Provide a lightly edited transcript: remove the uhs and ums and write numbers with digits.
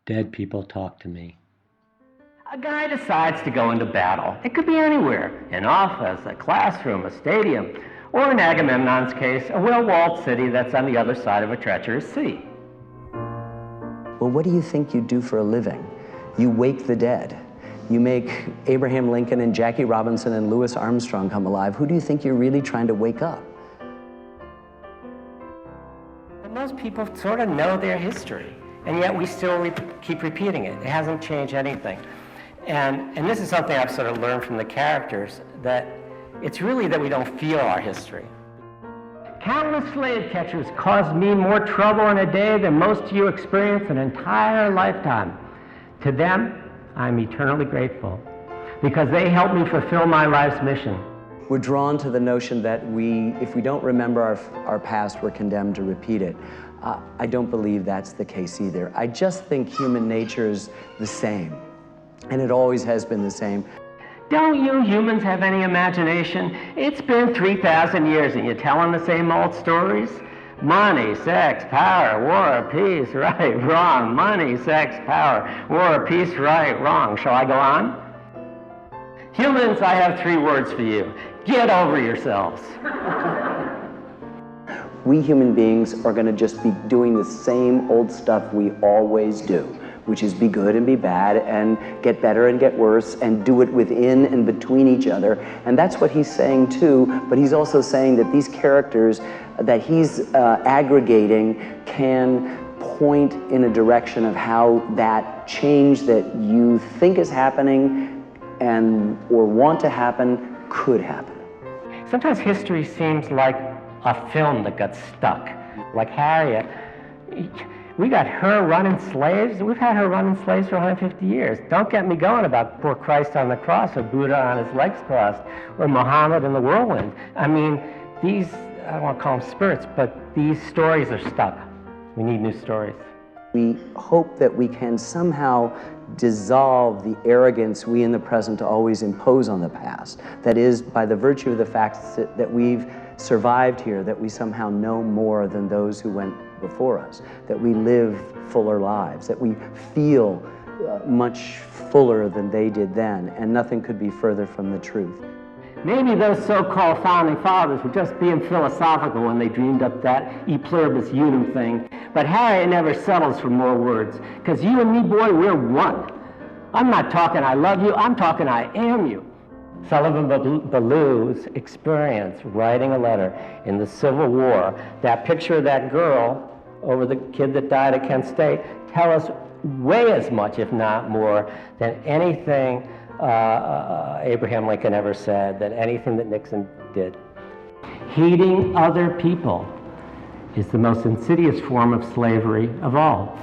Dead people talk to me. A guy decides to go into battle. It could be anywhere, an office, a classroom, a stadium, or in Agamemnon's case, a well-walled city that's on the other side of a treacherous sea. Well, what do you think you do for a living? You wake the dead. You make Abraham Lincoln and Jackie Robinson and Louis Armstrong come alive. Who do you think you're really trying to wake up? But most people sort of know their history, and yet we still keep repeating it. It hasn't changed anything. And this is something I've sort of learned from the characters, that it's really that we don't feel our history. Countless slave catchers caused me more trouble in a day than most of you experience an entire lifetime. To them, I'm eternally grateful, because they helped me fulfill my life's mission. We're drawn to the notion that if we don't remember our past, we're condemned to repeat it. I don't believe that's the case either. I just think human nature is the same, and it always has been the same. Don't you humans have any imagination? It's been 3,000 years and you're telling the same old stories? Money, sex, power, war, peace, right, wrong. Money, sex, power, war, peace, right, wrong. Shall I go on? Humans, I have 3 words for you. Get over yourselves. We human beings are going to just be doing the same old stuff we always do, which is be good and be bad and get better and get worse and do it within and between each other. And that's what he's saying too, but he's also saying that these characters that he's aggregating can point in a direction of how that change that you think is happening or want to happen could happen. Sometimes history seems like a film that got stuck. Like Harriet, we got her running slaves. We've had her running slaves for 150 years. Don't get me going about poor Christ on the cross, or Buddha on his legs crossed, or Muhammad in the whirlwind. I mean, these, I don't want to call them spirits, but these stories are stuck. We need new stories. We hope that we can somehow dissolve the arrogance we in the present always impose on the past. That is, by the virtue of the fact that we've survived here, that we somehow know more than those who went before us, that we live fuller lives, that we feel much fuller than they did then, and nothing could be further from the truth. Maybe those so-called founding fathers were just being philosophical when they dreamed up that e pluribus unum thing, but Harriet never settles for more words, because you and me, boy, we're one. I'm not talking I love you, I'm talking I am you. Sullivan Ballew's experience writing a letter in the Civil War, that picture of that girl over the kid that died at Kent State, tell us way as much, if not more, than anything Abraham Lincoln ever said, than anything that Nixon did. Hating other people is the most insidious form of slavery of all.